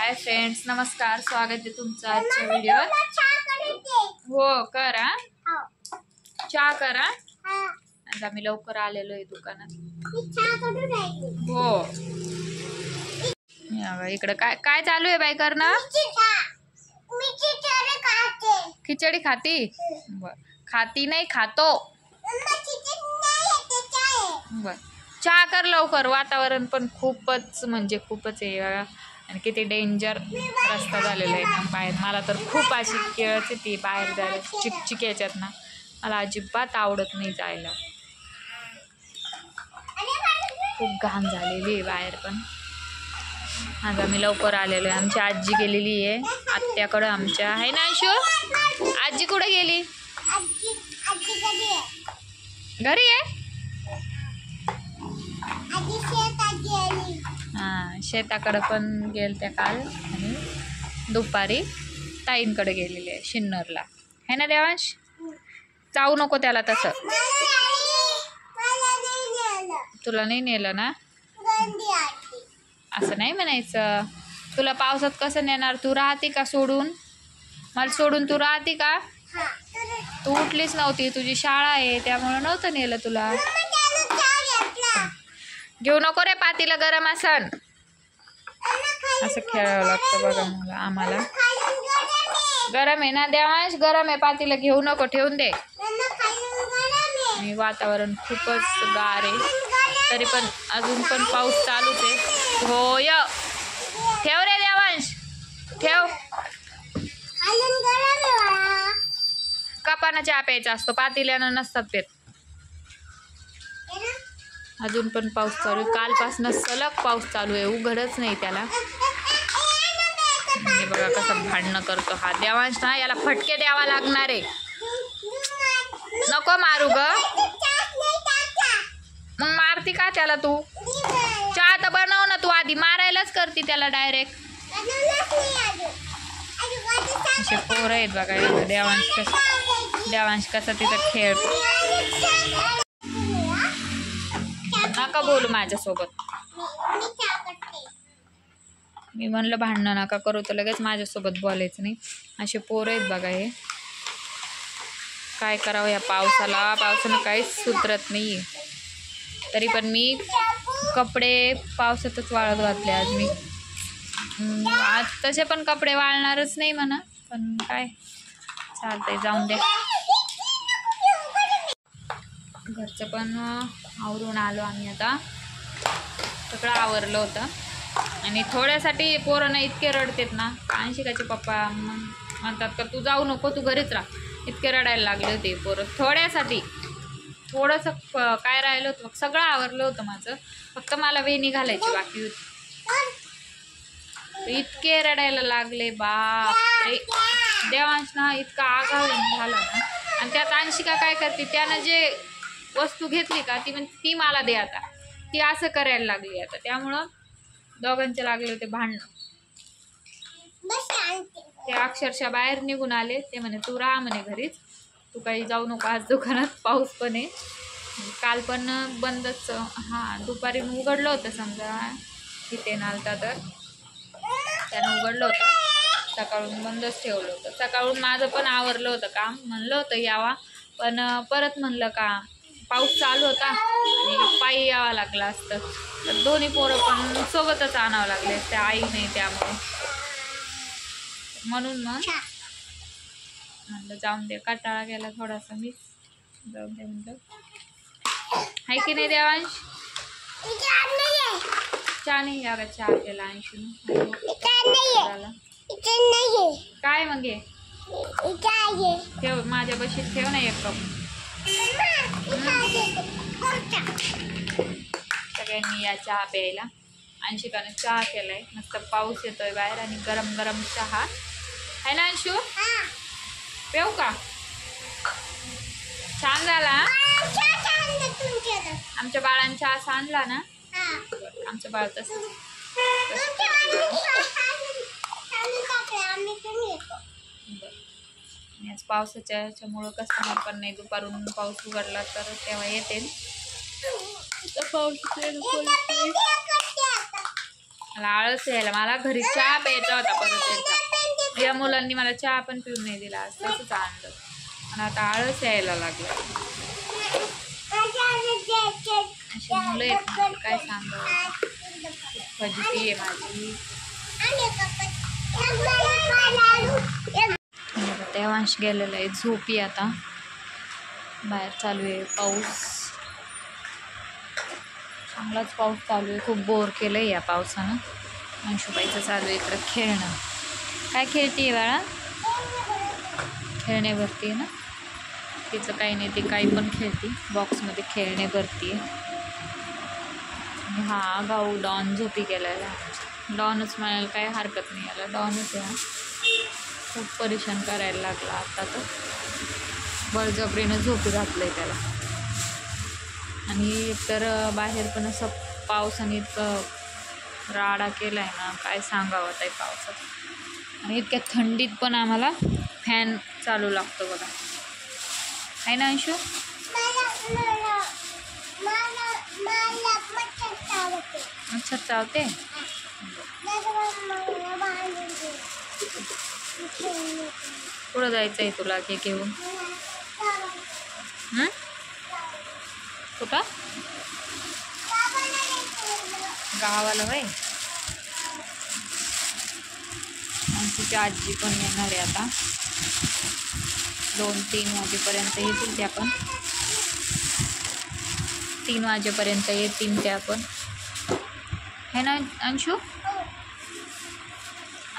Hi friends, नमस्कार. स्वागत आहे तुमचं आजच्या व्हिडिओत. हो करा, चहा करा. आज आम्ही लवकर आलेलो आहे दुकानात. हो इकडं काय काय चालू आहे बाई करणं? खिचडी खाती? बर, खाती नाही खातो. बर, चहा कर लवकर. वातावरण पण खूपच म्हणजे खूपच आहे आणि किती डेंजर रस्ता झालेला आहे ना बाहेर. मला तर खूप अशी केळच येते बाहेर जायला चिकचिक याच्यात ना. मला अजिबात आवडत नाही जायला. खूप घाण झालेली आहे बाहेर. पण आज आम्ही लवकर आलेलो आहे. आमची आजी गेलेली आहे आत्याकडं आमच्या. आहे ना अंशू? आजी कुठे गेली? घरी आहे. हां, शेताकडे पण गेल त्या काल आणि दुपारी ताईंकडे गेलेले आहे शिन्नरला. है ना देवांश? जाऊ नको त्याला तसं. तुला नाही नेलं ना? असं नाही म्हणायचं. तुला पावसात कसं नेणार? तू राहते का सोडून? मला सोडून तू राहते का? तू उठलीच नव्हती, तुझी शाळा आहे त्यामुळे नव्हतं नेलं तुला. घेऊ नको रे पातीला, गरम असन. असं खेळावं लागतं बघा मला. आम्हाला गरम आहे ना देवांश? गरम आहे, पातीला घेऊ नको, ठेवून दे. आणि वातावरण खूपच गार आहे तरी पण अजून पण पाऊस चालूच आहे. होय, ठेव रे देवांश, ठेव. कपानं चहा प्यायचा असतो, पातील्यानं नसतात पेत. अजून पण पाऊस चालू आहे. कालपासून सलग पाऊस चालू आहे, उघडच नाही त्याला. हे बघा कसं भांडणं करतो हा देवांश ना. याला फटके द्यावा लागणार आहे. नको मारू ग. मग मारती का त्याला तू? चहा तर बनव ना तू आधी. मारायलाच करती त्याला डायरेक्ट. असे पोरं आहेत बघा. देवांश कसा तिथं खेळतो. नका बोलू माझ्यासोबत. मी म्हणलं भांडणं नका करू तर लगेच माझ्यासोबत बोलायचं नाही. असे पोरं आहेत बघा हे. काय करावं या पावसानं काहीच सुधरत नाही. तरी पण मी कपडे पावसातच वाळत घातले आज मी. आज तसे पण कपडे वाळणारच नाही म्हणा, पण काय चालतंय, जाऊन द्या. घरचं पण आवरून आलो आम्ही आता. सगळं आवरलं होतं आणि थोड्यासाठी पोरं इतके रडतात ना. कांशिकाचे पप्पा म्हणतात का तू जाऊ नको, तू घरीच राहा. इतके रडायला लागले होते पोरं थोड्यासाठी. थोडंसं काय राहिलं होतं, सगळं आवरलं होतं माझं, फक्त मला वेणी घालायची बाकी होती. इतके रडायला लागले बापरे. देवांश ना इतका आगाव झाला ना. आणि त्यात अंशिका काय करते, त्यानं जे वस्तू घेतली का ती म्हणजे ती मला दे आता. ती असं करायला लागली आता. त्यामुळं दोघांचे लागले होते भांडणं. ते अक्षरशः बाहेर निघून आले. ते म्हणे तू राहा म्हणे घरीच, तू काही जाऊ नको आज दुकानात, पाऊस पण आहे. काल पण बंदच. हां, दुपारी उघडलं होतं समजा तिथे नालता तर त्यानं उघडलं होतं. सकाळून बंदच ठेवलं होतं. सकाळून माझं पण आवरलं होतं काम. म्हणलं होतं यावा, पण परत म्हणलं का पाऊस चालू होता आणि पायी यावं लागलं असतं. तर दोन्ही पोरं पण सोबतच आणावं लागले असते, आई नाही त्यामुळे. म्हणून मग म्हणलं जाऊन दे. कंटाळा गेला थोडासा मी, जाऊन दे म्हणलं. आहे की नाही देवांश? चहा नाही अगं, चहा केला अंशून. काय मग घे, ठेव माझ्या बशीत, ठेव ना एक कप. सगळ्यांनी या चहा प्यायला. अंशिकाने चहा केलाय. मस्त पाऊस येतोय बाहेर आणि गरम गरम चहा आहे ना अंशू? पेऊ का? छान झाला. आमच्या बाळांचा चहा सांडला ना. आमचं बाळ तसं आज पावसाच्या ह्याच्यामुळं कस्टमर पण नाही. दुपारून पाऊस उघडला तर तेव्हा येते. पाऊस मला आळस यायला, मला घरी चहा प्यायचा होता परत यायचा. या मुलांनी मला चहा पण पिऊन नाही दिला, तसंच आणलं आणि आता आळस यायला लागला. अशी मुलं आहेत ना, काय सांगावं. फजिती आहे माझी. देवांश गेलेला आहे झोपी. आता बाहेर चालू आहे पाऊस, चांगलाच पाऊस चालू आहे. खूप बोर केलं आहे या पावसानं. अंशुबाईचं चालू आहे इकडं खेळणं. काय खेळते बाळा? खेळणे भरती आहे ना तिचं. काही नाही, ती काही पण खेळते. बॉक्समध्ये खेळणे भरती आहे. हा गाऊ डॉन झोपी गेलेला. डॉनच म्हणायला काही हरकत नाही, याला डॉनच आहे. खूप परेशान करायला लागला आता तर. बळजबरीनं झोपी घातलं आहे त्याला. आणि एकतर बाहेर पण असं पावसाने इतकं राडा केला आहे ना, काय सांगावं त्या पावसात. आणि इतक्या थंडीत पण आम्हाला फॅन चालू लागतो बघा, आहे ना अंशू? मच्छर चावते. कुठं जायचं आहे तुला के घेऊन? कुठं? गावाला बाई. आमची आजी पण येणार आहे आता. 2-3 वाजेपर्यंत येतील त्या पण. 3 वाजेपर्यंत येतील त्या पण, है ना अंशू?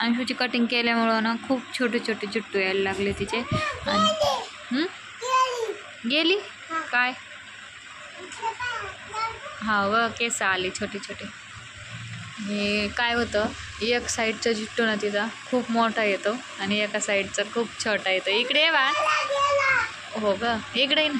अंशूची कटिंग केल्यामुळं ना खूप छोटे छोटे चिट्टू यायला लागले तिचे. आणि गेली काय? हा व केस आली छोटे छोटे. हे काय होतं, एक साईडचा चिट्टू ना तिचा खूप मोठा येतो आणि एका साईडचा खूप छोटा येतो. इकडे बा. हो ग, इकडे ना.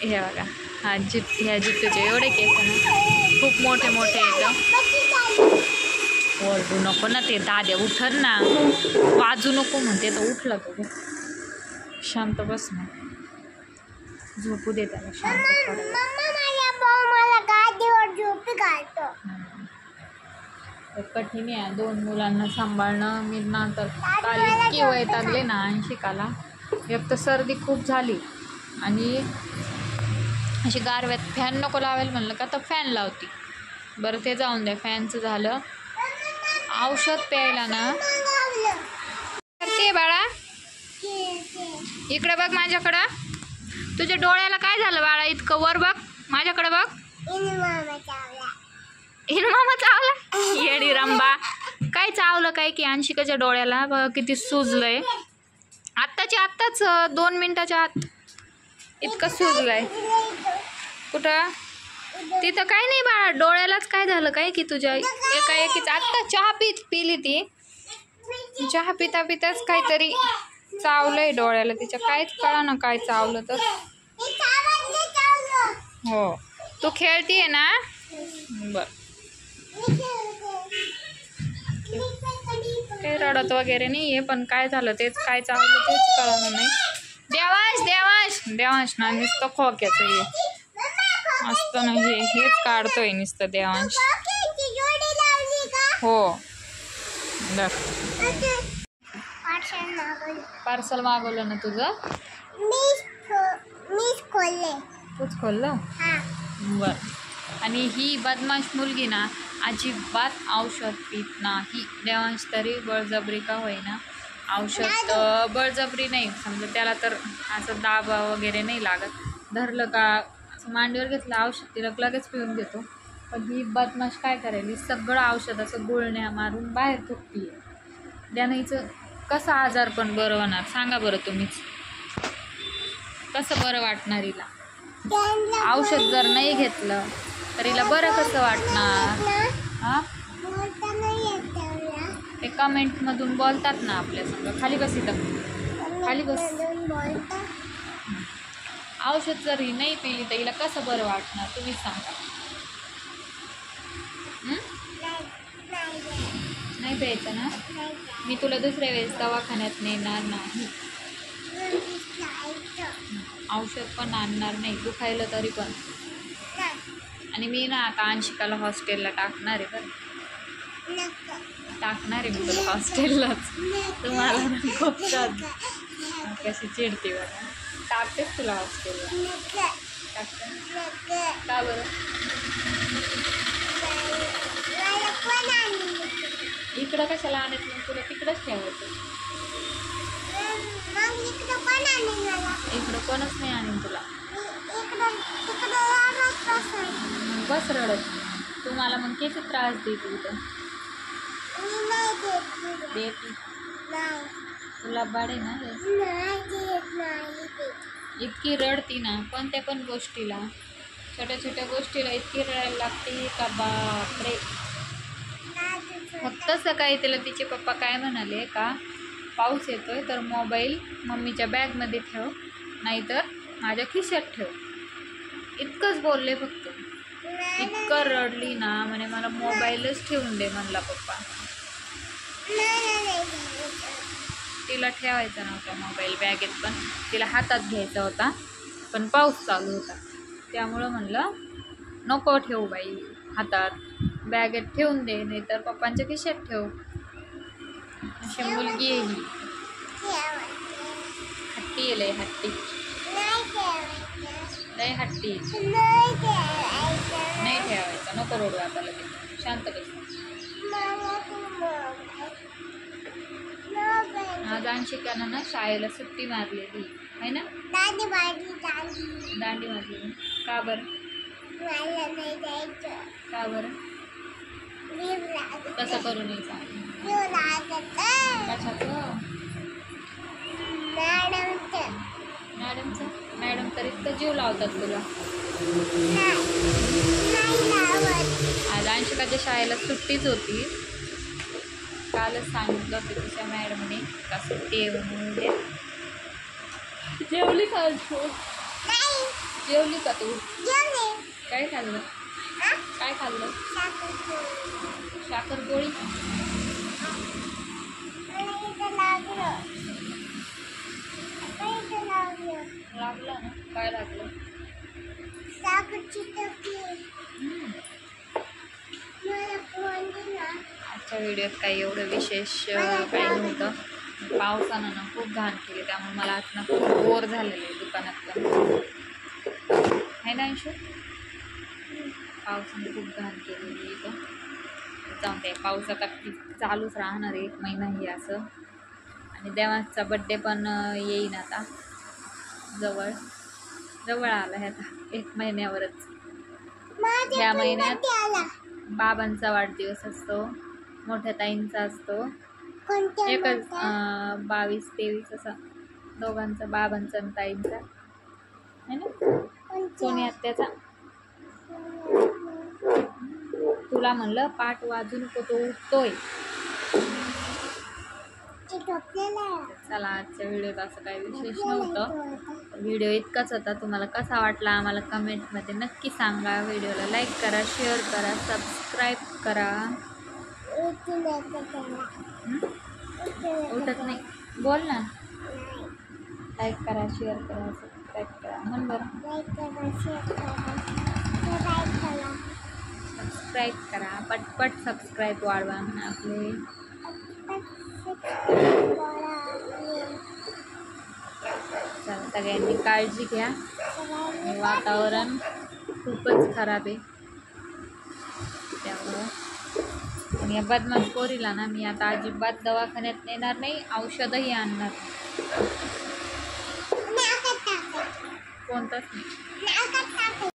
हे बघा, हा ह्या जिट्टूचे एवढे केस ना खूप मोठे मोठे येतं. ओरडू नको ना, ते दाद्या उठन ना. वाजू नको म्हणते तर उठला तो. शांत बस ना, झोपू दे त्याला शांत. कठीण आहे 2 मुलांना सांभाळणं. मी ना तर काल इतकी वैतागले ना अंशिकाला. एक तर सर्दी खूप झाली आणि अशी गारव्यात फॅन नको लावायला म्हणलं का तर फॅन लावती. बरं ते जाऊन द्या, फॅनचं झालं. औषध प्यायला ना करते बाळा. इकडे बघ माझ्याकडं. तुझ्या डोळ्याला काय झालं बाळा? इतकं वर बघ माझ्याकडे बघ. हिरमामा चावला. येडी रंबा. काय चावलं काय की अंशिकाच्या डोळ्याला? बघ किती सुजलंय. आत्ताच 2 मिनिटाच्या आत इतकं सुजलंय. कुठं? तिथं काय नाही बाळा, डोळ्यालाच काय झालं काय की तुझ्या? एकाएकीच आत्ता चहा पिली ती. चहा पिता पिताच काहीतरी चावलंय डोळ्याला तिच्या. काहीच कळा ना काय चावलं तर. हो, तू खेळतीये ना? बर. काही रडत वगैरे नाही आहे, पण काय झालं तेच, काय चावलं तेच कळलं नाही. देवांश ना नुसतं खोक्याचं हे असतं ना, हेच काढतोय नुसतं देवांश. हो, पार्सल मागवलं ना तुझं? तूच खोललं? बर. आणि ही बदमाश मुलगी ना अजिबात औषध पित नाही. देवांश तरी बळजबरी का होईना औषध, बळजबरी नाही समजा त्याला तर असं दाब वगैरे नाही लागत. धरलं का असं मांडीवर घेतलं औषध तिला लगेच पिऊन घेतो. पण ही बदमाश काय करायली, सगळं औषध असं गुळण्या मारून बाहेर थुकती. त्यानं हिचं कसं आजार पण बरं होणार सांगा बरं तुम्हीच? कसं बरं वाटणार हिला? औषध जर नाही घेतलं तर हिला बरं कसं वाटणार? हां, ते कमेंटमधून बोलतात ना आपल्या संग. खाली बस इथं, खाली बस. औषध जर ही नाही पिली तर हिला कसं बरं वाटणार तुम्हीच सांगा. नाही प्यायचं ना? मी तुला दुसऱ्या वेळेस दवाखान्यात नेणार नाही. औषध पण आणणार नाही दुखायला तरी पण. आणि मी ना आता अंशिकाला हॉस्टेलला टाकणार आहे बरं. टाकणार आहे मी तुला हॉस्टेललाच. तुम्हाला नको का? कशी चिडते बघा. टाकतेच तुला हॉस्टेलला. टाकते का बरं? इकडं कशाला आणत नाही तुला? तिकडंच ठेवायचं. इकडं कोणच नाही आणीन तुला. बस रडत. तुम्हाला मग किती त्रास देते इथं? देते तुला बाडे ना. इतकी रडती ना कोणत्या पण गोष्टीला, छोट्या छोट्या गोष्टीला इतकी रडायला लागते का बापरे. फक्त सकाळी तिला तिचे पप्पा काय म्हणाले का, पाऊस येतोय तर मोबाईल मम्मीच्या बॅगमध्ये ठेव, नाहीतर माझ्या खिशात ठेव. इतकंच बोलले फक्त. इतकं रडली ना, म्हणे मला मोबाईलच ठेवून दे म्हणला पप्पा. तिला ठेवायचा नव्हता मोबाईल बॅगेत, पण तिला हातात घ्यायचा होता, पण पाऊस चालू होता. त्यामुळं म्हणलं नको ठेवू बाई हातात, बॅगेत ठेवून दे, नाहीतर पप्पांच्या खिशात ठेव. अशी मुलगी आहे ही. हट्टी आहे लय हट्टी. लय हट्टी. नाही ठेवायचं. नको रडू आता लगेच. शांत बस. आज अंशिकानं ना शाळेला सुट्टी मारलेली आहे ना. दांडी मारली. का बरं? का बरं? कसं करू नये कशाचं? मॅडमचं. मॅडम तर इतकं जीव लावतात तुला. आज अंशिकाच्या शाळेला सुट्टीच होती. कालच सांगितलं होतं तिच्या मॅडमने का सुट्टी आहे म्हणून. जेवली का? जेवली का तू? काय खाल्लं? काय खाल्लं? साखर पोळी. लागलं ना? काय लागलं? आजच्या व्हिडिओत काही एवढं विशेष काही नव्हतं. पावसानं ना खूप घाण केली, त्यामुळे मला आज ना खूप बोर झालेलं आहे दुकानात पण. आहे ना अंशू? पावसाने खूप घाण केलेली इथं. जाऊन ते पाऊस आता चालूच राहणार आहे 1 महिना हे असं. आणि देवांचा बड्डे पण येईन आता. जवळ आला आहे आता 1 महिन्यावरच. ह्या महिन्यात बाबांचा वाढदिवस असतो, मोठ्या ताईंचा असतो. एकच 22-23 असा दोघांचा, बाबांचा आणि ताईंचा है ना. कोणी आत्याचा. तुला म्हणलं पाठ वाजू नको, तो उठतोय. चला आजच्या व्हिडिओत असं काही विशेष नव्हतं. व्हिडिओ इतकाच होता. तुम्हाला कसा वाटला आम्हाला कमेंटमध्ये नक्की सांगा. व्हिडिओला लाईक करा, शेअर करा, सबस्क्राईब करा. उठत नाही. बोल ना. लाईक करा, शेअर करा, सबस्क्राईब करा. म्हण बरं. सबस्क्राईब करा. पटपट सबस्क्राईब वाढवा म्हणा आपले. चला सगळ्यांनी काळजी घ्या. वातावरण खूपच खराब आहे, त्यामुळं. आणि या बदमाश पोरीला ना मी आता अजिबात दवाखान्यात नेणार नाही, औषधही आणणार कोणतंच नाही.